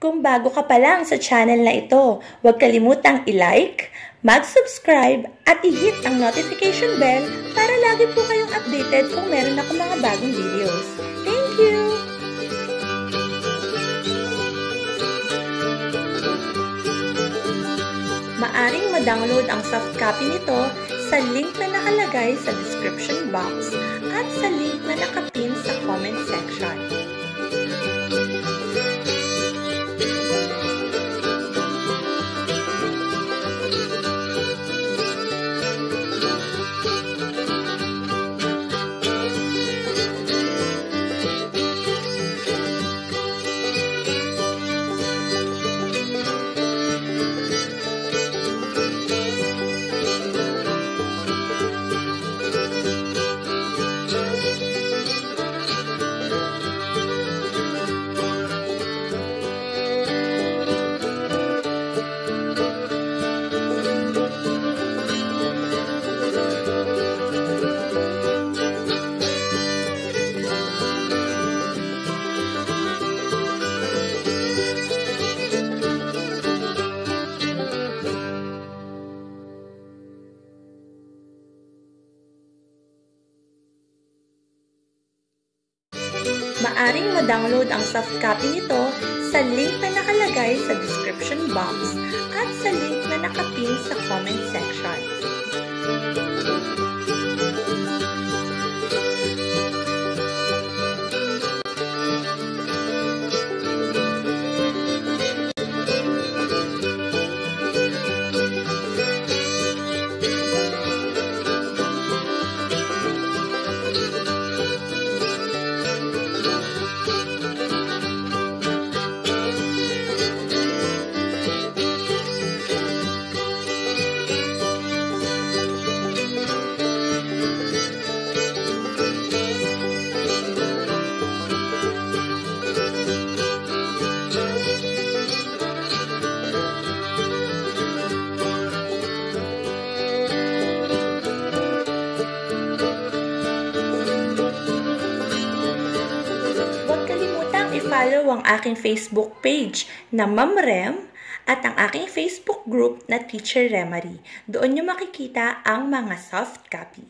Kung bago ka pa lang sa channel na ito, huwag kalimutang i-like, mag-subscribe at i-hit ang notification bell para lagi po kayong updated kung meron ako mga bagong videos. Thank you! Maaring ma-download ang soft copy nito sa link na nakalagay sa description box at sa link na nakapin sa comment section. Maaring ma-download ang soft copy nito sa link na nakalagay sa description box at sa link na nakapin sa comment section. I-follow ang aking Facebook page na Ma'am Rem at ang aking Facebook group na Teacher Remary. Doon nyo makikita ang mga soft copy.